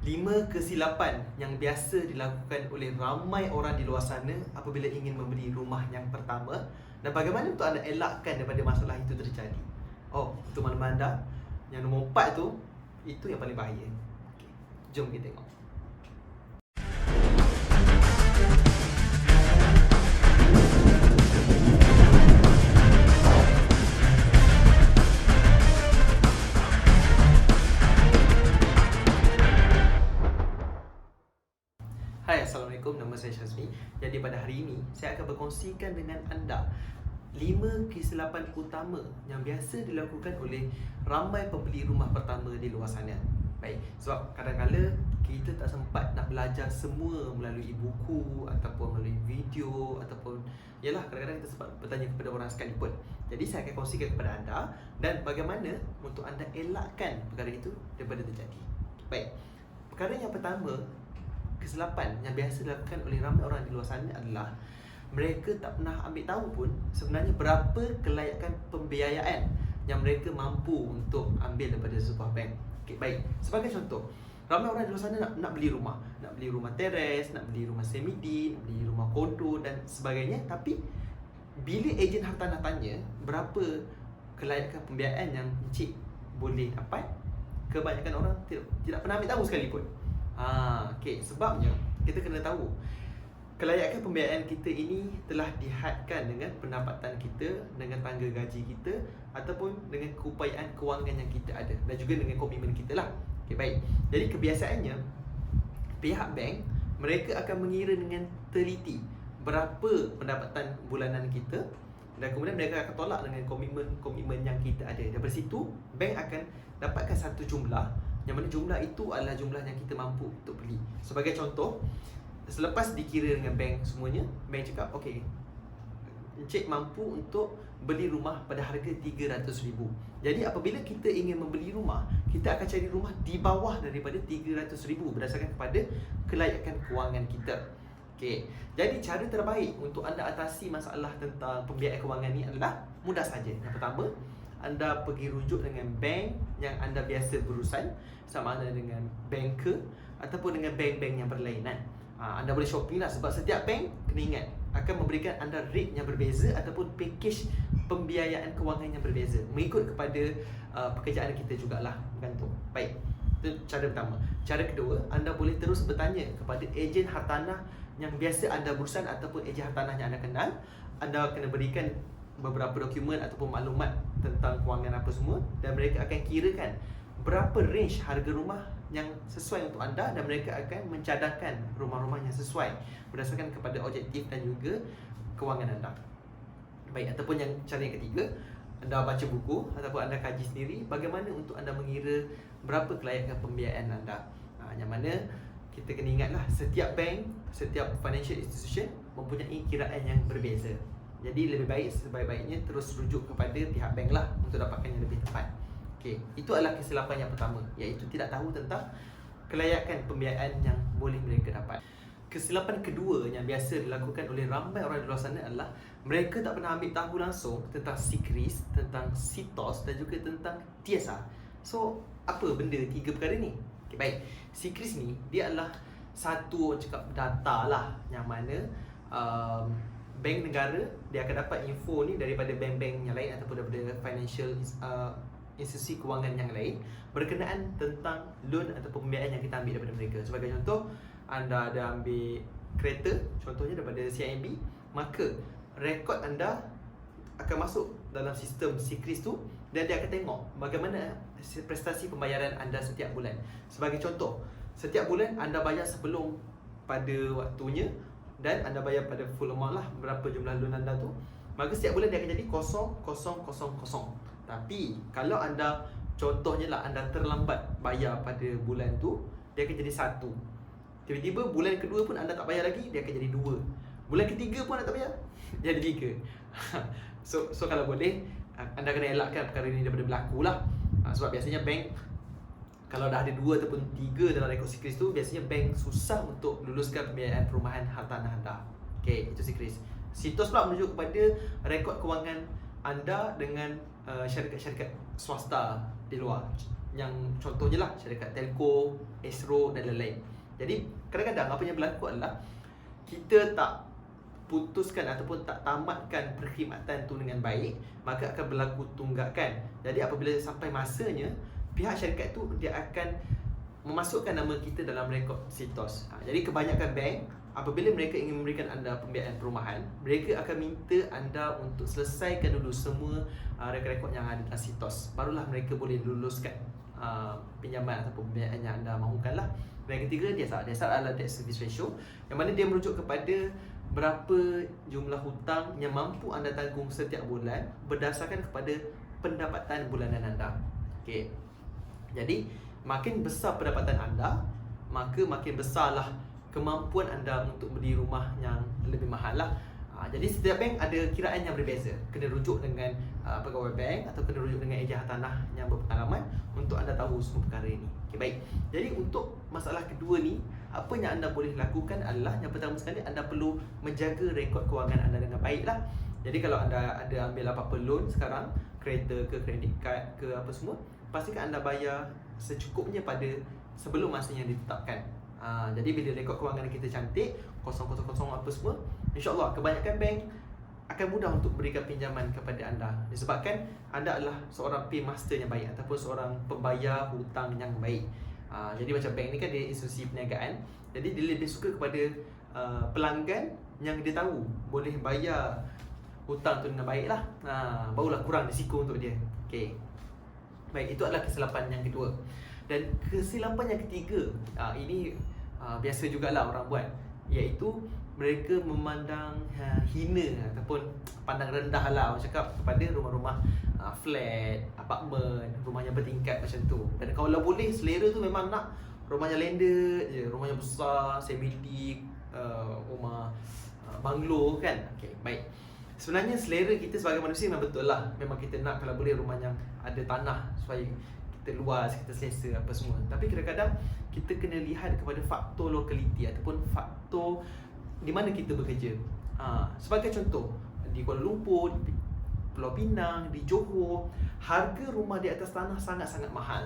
5 kesilapan yang biasa dilakukan oleh ramai orang di luar sana apabila ingin membeli rumah yang pertama, dan bagaimana untuk anda elakkan daripada masalah itu terjadi. Untuk makluman anda, yang nombor 4 tu, itu yang paling bahaya. Okay. Jom kita tengok. Hai, Assalamualaikum. Nama saya Syazmi. Jadi pada hari ini, saya akan berkongsikan dengan anda 5 kesilapan utama yang biasa dilakukan oleh ramai pembeli rumah pertama di luar sana. Baik, sebab kadang-kadang kita tak sempat nak belajar semua melalui buku ataupun melalui video ataupun kadang-kadang kita sempat bertanya kepada orang sekalipun. Jadi saya akan kongsikan kepada anda dan bagaimana untuk anda elakkan perkara itu daripada terjadi. Baik, perkara yang pertama, kesilapan yang biasa dilakukan oleh ramai orang di luar sana adalah mereka tak pernah ambil tahu pun sebenarnya berapa kelayakan pembiayaan yang mereka mampu untuk ambil daripada sebuah bank. Okay, baik, sebagai contoh, ramai orang di luar sana nak beli rumah. Nak beli rumah teres, nak beli rumah semi-D, nak beli rumah kondo dan sebagainya. Tapi bila ejen hartanah tanya berapa kelayakan pembiayaan yang encik boleh dapat, kebanyakan orang tidak pernah ambil tahu sekalipun. Okay, sebabnya kita kena tahu kelayakan pembiayaan kita ini telah dihadkan dengan pendapatan kita, dengan tangga gaji kita ataupun dengan keupayaan kewangan yang kita ada dan juga dengan komitmen kita lah. Okay, baik. Jadi kebiasaannya pihak bank mereka akan mengira dengan teliti berapa pendapatan bulanan kita dan kemudian mereka akan tolak dengan komitmen yang kita ada. Dari situ bank akan dapatkan satu jumlah yang mana jumlah itu adalah jumlah yang kita mampu untuk beli. Sebagai contoh, selepas dikira dengan bank semuanya, bank cakap, okey, encik mampu untuk beli rumah pada harga RM300,000. Jadi apabila kita ingin membeli rumah, kita akan cari rumah di bawah daripada RM300,000 berdasarkan kepada kelayakan kewangan kita. Okey, jadi cara terbaik untuk anda atasi masalah tentang pembiayaan kewangan ni adalah mudah saja. Yang pertama, anda pergi rujuk dengan bank yang anda biasa berurusan, sama ada dengan banker ataupun dengan bank-bank yang berlainan. Anda boleh shopping lah, sebab setiap bank, kena ingat, akan memberikan anda rate yang berbeza ataupun package pembiayaan kewangan yang berbeza mengikut kepada pekerjaan kita jugalah, bergantung. Baik, itu cara pertama. Cara kedua, anda boleh terus bertanya kepada ejen hartanah yang biasa anda berurusan ataupun ejen hartanah yang anda kenal. Anda kena berikan beberapa dokumen ataupun maklumat tentang kewangan apa semua dan mereka akan kirakan berapa range harga rumah yang sesuai untuk anda dan mereka akan mencadangkan rumah-rumah yang sesuai berdasarkan kepada objektif dan juga kewangan anda. Baik, ataupun yang cara yang ketiga, anda baca buku ataupun anda kaji sendiri bagaimana untuk anda mengira berapa kelayakan pembiayaan anda. Yang mana kita kena ingatlah, setiap bank, setiap financial institution mempunyai kiraan yang berbeza. Jadi lebih baik, sebaik-baiknya terus rujuk kepada pihak bank lah untuk dapatkan yang lebih tepat. Okey, itu adalah kesilapan yang pertama, iaitu tidak tahu tentang kelayakan pembiayaan yang boleh mereka dapat. Kesilapan kedua yang biasa dilakukan oleh ramai orang di luar sana adalah mereka tak pernah ambil tahu langsung tentang SIKRIS, tentang SITOS dan juga tentang TSR. So, apa benda tiga perkara ni? Okay, baik, SIKRIS ni dia adalah satu cakap data lah yang mana bank negara dia akan dapat info ni daripada bank-bank yang lain ataupun daripada financial institusi kewangan yang lain berkenaan tentang loan ataupun pembiayaan yang kita ambil daripada mereka. Sebagai contoh, anda ada ambil kereta contohnya daripada CIMB, maka rekod anda akan masuk dalam sistem SIKRIS tu dan dia akan tengok bagaimana prestasi pembayaran anda setiap bulan. Sebagai contoh, setiap bulan anda bayar sebelum pada waktunya dan anda bayar pada full amount lah berapa jumlah loan anda tu, maka setiap bulan dia akan jadi 0,000. Tapi kalau anda contohnya lah anda terlambat bayar pada bulan tu, dia akan jadi 1. Tiba-tiba bulan kedua pun anda tak bayar lagi, dia akan jadi 2. Bulan ketiga pun anda tak bayar, jadi 3. So kalau boleh, anda kena elakkan perkara ini daripada berlaku lah. Sebab biasanya bank kalau dah ada 2 ataupun 3 dalam rekod SIKRIS tu, biasanya bank susah untuk luluskan pembiayaan perumahan hartanah anda. Okey, itu SIKRIS. SITOS pula menunjuk kepada rekod kewangan anda dengan syarikat-syarikat swasta di luar. yang contohnya lah syarikat telco, Astro dan lain-lain. Jadi kadang-kadang apa yang berlaku adalah kita tak putuskan ataupun tak tamatkan perkhidmatan tu dengan baik, maka akan berlaku tunggakan. Jadi apabila sampai masanya, pihak syarikat tu dia akan memasukkan nama kita dalam rekod SITOS. Jadi kebanyakan bank, apabila mereka ingin memberikan anda pembiayaan perumahan, mereka akan minta anda untuk selesaikan dulu semua rekod-rekod yang ada dalam SITOS. Barulah mereka boleh luluskan pinjaman ataupun pembiayaan yang anda mahukan lah. Dan yang ketiga, DSR adalah debt service ratio, yang mana dia merujuk kepada berapa jumlah hutang yang mampu anda tanggung setiap bulan berdasarkan kepada pendapatan bulanan anda. Okey. Jadi makin besar pendapatan anda, maka makin besarlah kemampuan anda untuk beli rumah yang lebih mahal lah. Jadi setiap bank ada kiraan yang berbeza. Kena rujuk dengan pegawai bank atau kena rujuk dengan ejen hartanah yang berpengalaman untuk anda tahu semua perkara ini. Okay, baik. Jadi untuk masalah kedua ni, apa yang anda boleh lakukan adalah yang pertama sekali, anda perlu menjaga rekod kewangan anda dengan baik lah. Jadi kalau anda ada ambil apa-apa loan sekarang, kereta ke kredit card ke apa semua, pastikan anda bayar secukupnya pada sebelum masa yang ditetapkan. Jadi bila rekod kewangan kita cantik, kosong apa semua, InsyaAllah kebanyakan bank akan mudah untuk berikan pinjaman kepada anda, disebabkan anda adalah seorang paymaster yang baik ataupun seorang pembayar hutang yang baik. Jadi macam bank ni kan dia institusi perniagaan, jadi dia lebih suka kepada pelanggan yang dia tahu boleh bayar hutang tu dengan baik lah. Barulah kurang risiko untuk dia. Okay. Baik, itu adalah kesilapan yang kedua. Dan kesilapan yang ketiga, ini biasa jugalah orang buat, iaitu mereka memandang hina ataupun pandang rendah lah, orang cakap, kepada rumah-rumah flat, apartmen, rumah yang bertingkat macam tu. Dan kalau boleh, selera tu memang nak rumahnya landed je, rumahnya besar, semi-dik, rumah banglo kan. Okay, baik. Sebenarnya selera kita sebagai manusia memang betul lah. Memang kita nak kalau boleh rumah yang ada tanah supaya kita luas, kita selesa apa semua. Tapi kadang-kadang kita kena lihat kepada faktor lokaliti ataupun faktor di mana kita bekerja. Sebagai contoh, di Kuala Lumpur, di Pulau Pinang, di Johor, harga rumah di atas tanah sangat-sangat mahal.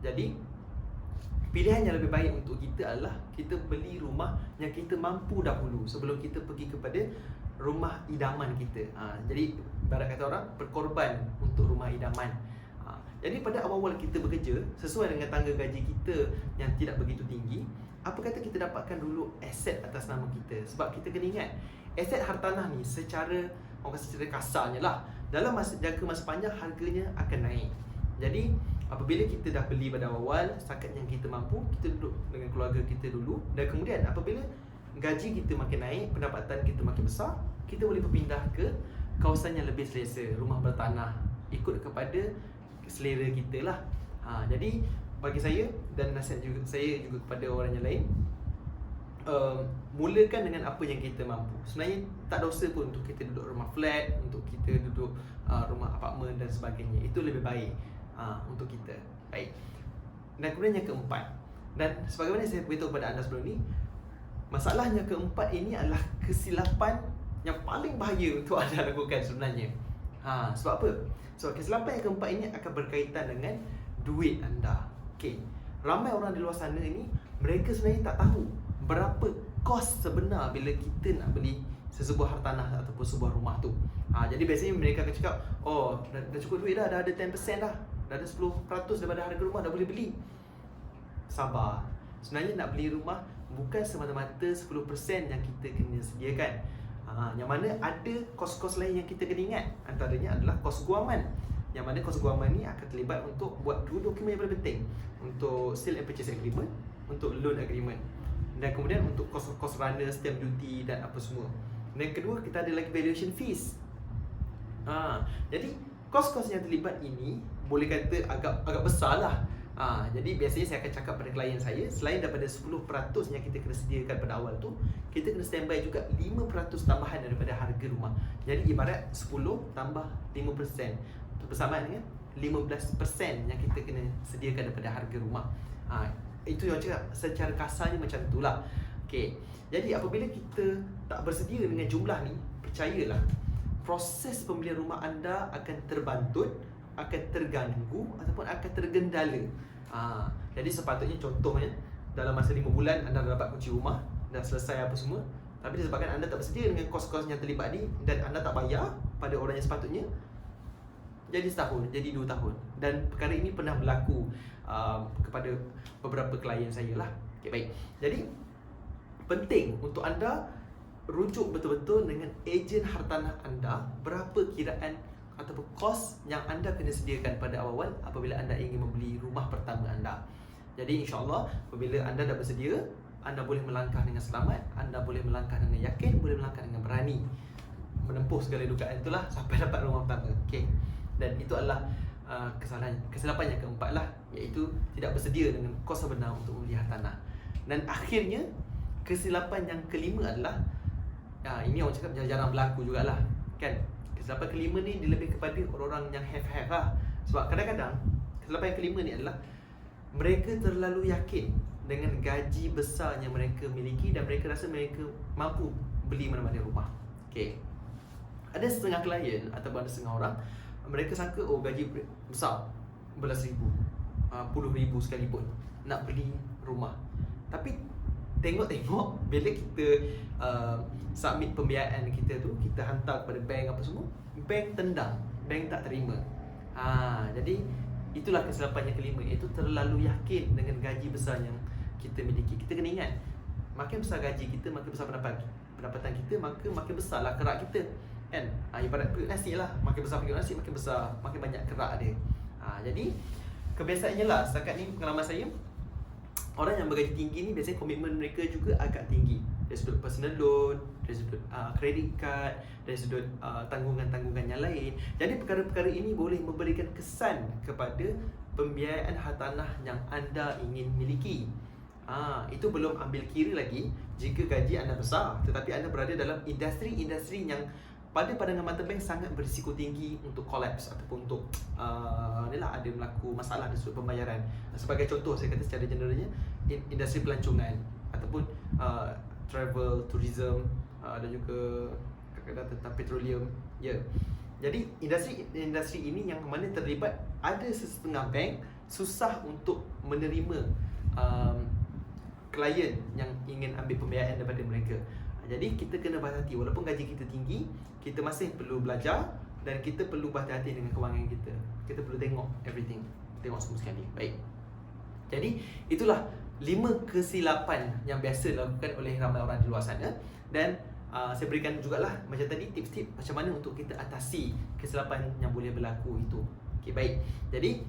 Jadi pilihan yang lebih baik untuk kita adalah kita beli rumah yang kita mampu dahulu sebelum kita pergi kepada rumah idaman kita. Jadi ibarat kata orang, berkorban untuk rumah idaman. Jadi pada awal-awal kita bekerja, sesuai dengan tangga gaji kita yang tidak begitu tinggi, apa kata kita dapatkan dulu aset atas nama kita. Sebab kita kena ingat, aset hartanah ni secara, orang kata secara kasarnya lah, dalam jangka masa panjang harganya akan naik. Jadi apabila kita dah beli pada awal, setakat yang kita mampu, kita duduk dengan keluarga kita dulu. Dan kemudian apabila gaji kita makin naik, pendapatan kita makin besar, kita boleh berpindah ke kawasan yang lebih selesa, rumah bertanah, ikut kepada selera kita lah. Jadi bagi saya dan nasihat juga saya juga kepada orang yang lain, mulakan dengan apa yang kita mampu. Sebenarnya tak dosa pun untuk kita duduk rumah flat, untuk kita duduk rumah apartmen dan sebagainya. Itu lebih baik untuk kita. Baik. Dan kemudian yang keempat, dan sebagaimana saya beritahu kepada anda sebelum ni, masalah yang keempat ini adalah kesilapan yang paling bahaya untuk anda lakukan sebenarnya. Sebab apa? Sebab kesilapan yang keempat ini akan berkaitan dengan duit anda. Okay. Ramai orang di luar sana ini, mereka sebenarnya tak tahu berapa kos sebenar bila kita nak beli sesebuah hartanah ataupun sebuah rumah tu. Jadi biasanya mereka akan cakap, oh dah cukup duit dah ada 10% dah ada 10% daripada harga rumah dah boleh beli. Sabar. Sebenarnya nak beli rumah bukan semata-mata 10% yang kita kena sediakan. Yang mana ada kos-kos lain yang kita kena ingat. Antaranya adalah kos guaman, yang mana kos guaman ni akan terlibat untuk buat dua dokumen yang paling penting, untuk sale and purchase agreement, untuk loan agreement, dan kemudian untuk kos-kos runner, stamp duty dan apa semua. Dan kedua, kita ada lagi valuation fees. Jadi kos-kos yang terlibat ini boleh kata agak besar lah. Jadi biasanya saya akan cakap pada klien saya, selain daripada 10% yang kita kena sediakan pada awal tu, kita kena standby juga 5% tambahan daripada harga rumah. Jadi ibarat 10 tambah 5%, bersamaan dengan 15% yang kita kena sediakan daripada harga rumah. Itu yang cakap secara kasarnya macam itulah. Okay. Jadi apabila kita tak bersedia dengan jumlah ni, percayalah, proses pembelian rumah anda akan terbantut, akan terganggu ataupun akan tergendala Jadi sepatutnya contohnya dalam masa 5 bulan anda dah dapat kunci rumah, dah selesai apa semua, tapi disebabkan anda tak bersedia dengan kos-kos yang terlibat ni dan anda tak bayar pada orang yang sepatutnya, jadi setahun, jadi 2 tahun. Dan perkara ini pernah berlaku kepada beberapa klien saya lah. Okay, baik. Jadi penting untuk anda rujuk betul-betul dengan ejen hartanah anda berapa kiraan ataupun kos yang anda kena sediakan pada awal apabila anda ingin membeli rumah pertama anda. Jadi insya-Allah apabila anda dah bersedia, anda boleh melangkah dengan selamat, anda boleh melangkah dengan yakin, boleh melangkah dengan berani menempuh segala dugaan itulah sampai dapat rumah pertama. Okey. Dan itu adalah kesilapan yang keempat lah, iaitu tidak bersedia dengan kos sebenar untuk membeli hartanah. Dan akhirnya kesilapan yang kelima adalah ini orang cakap jarang berlaku jugalah kan. Kesilapan kelima ni dia lebih kepada orang-orang yang have lah. Sebab kadang-kadang kesilapan yang kelima ni adalah mereka terlalu yakin dengan gaji besar yang mereka miliki dan mereka rasa mereka mampu beli mana-mana rumah. Okay. Ada setengah klien ataupun ada setengah orang, mereka sangka gaji besar, belas ribu, puluh ribu sekalipun nak beli rumah. Tapi tengok-tengok bila kita submit pembiayaan kita tu, kita hantar kepada bank apa semua, bank tendang, bank tak terima. Jadi itulah kesilapan yang kelima, iaitu terlalu yakin dengan gaji besar yang kita miliki. Kita kena ingat, makin besar gaji kita, makin besar pendapatan kita, maka makin besarlah kerak kita kan. Ibarat periuk nasi lah, makin besar periuk nasi, makin besar, makin banyak kerak dia. Jadi kebiasaannya lah, setakat ni pengalaman saya, orang yang bergaji tinggi ni biasanya komitmen mereka juga agak tinggi. Dari sudut personal loan, dari sudut credit card, dari sudut tanggungan-tanggungan yang lain. Jadi perkara-perkara ini boleh memberikan kesan kepada pembiayaan hartanah yang anda ingin miliki. Itu belum ambil kira lagi jika gaji anda besar tetapi anda berada dalam industri-industri yang pada pandangan mata bank sangat berisiko tinggi untuk collapse ataupun untuk ada berlaku masalah dari sudut pembayaran. Sebagai contoh, saya kata secara generalnya, industri pelancongan ataupun travel, tourism dan juga kadang-kadang tentang petroleum. Jadi industri ini yang mana terlibat ada setengah bank susah untuk menerima klien yang ingin ambil pembiayaan daripada mereka. Jadi kita kena berhati-hati, walaupun gaji kita tinggi, kita masih perlu belajar dan kita perlu berhati-hati dengan kewangan kita. Kita perlu tengok everything, tengok semua sekali. Baik. Jadi itulah 5 kesilapan yang biasa dilakukan oleh ramai orang di luar sana. Dan saya berikan jugalah macam tadi tips-tips macam mana untuk kita atasi kesilapan yang boleh berlaku itu. Okey, baik. Jadi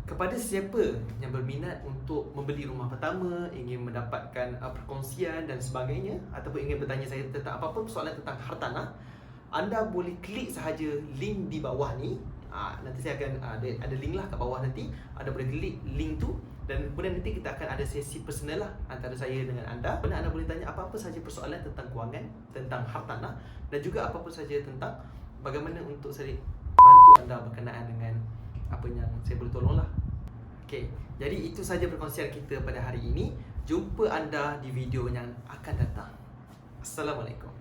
kepada sesiapa yang berminat untuk membeli rumah pertama, ingin mendapatkan perkongsian dan sebagainya, ataupun ingin bertanya saya tentang apa-apa persoalan tentang hartanah, anda boleh klik sahaja link di bawah ni. Nanti saya akan ada link lah kat bawah nanti. Anda boleh klik link tu dan kemudian nanti kita akan ada sesi personal lah antara saya dengan anda. Mana anda boleh tanya apa-apa sahaja persoalan tentang kewangan, tentang hartanah, dan juga apa-apa sahaja tentang bagaimana untuk saya bantu anda berkenaan dengan apa yang saya boleh tolong lah. Okay, jadi itu sahaja perkongsian kita pada hari ini. Jumpa anda di video yang akan datang. Assalamualaikum.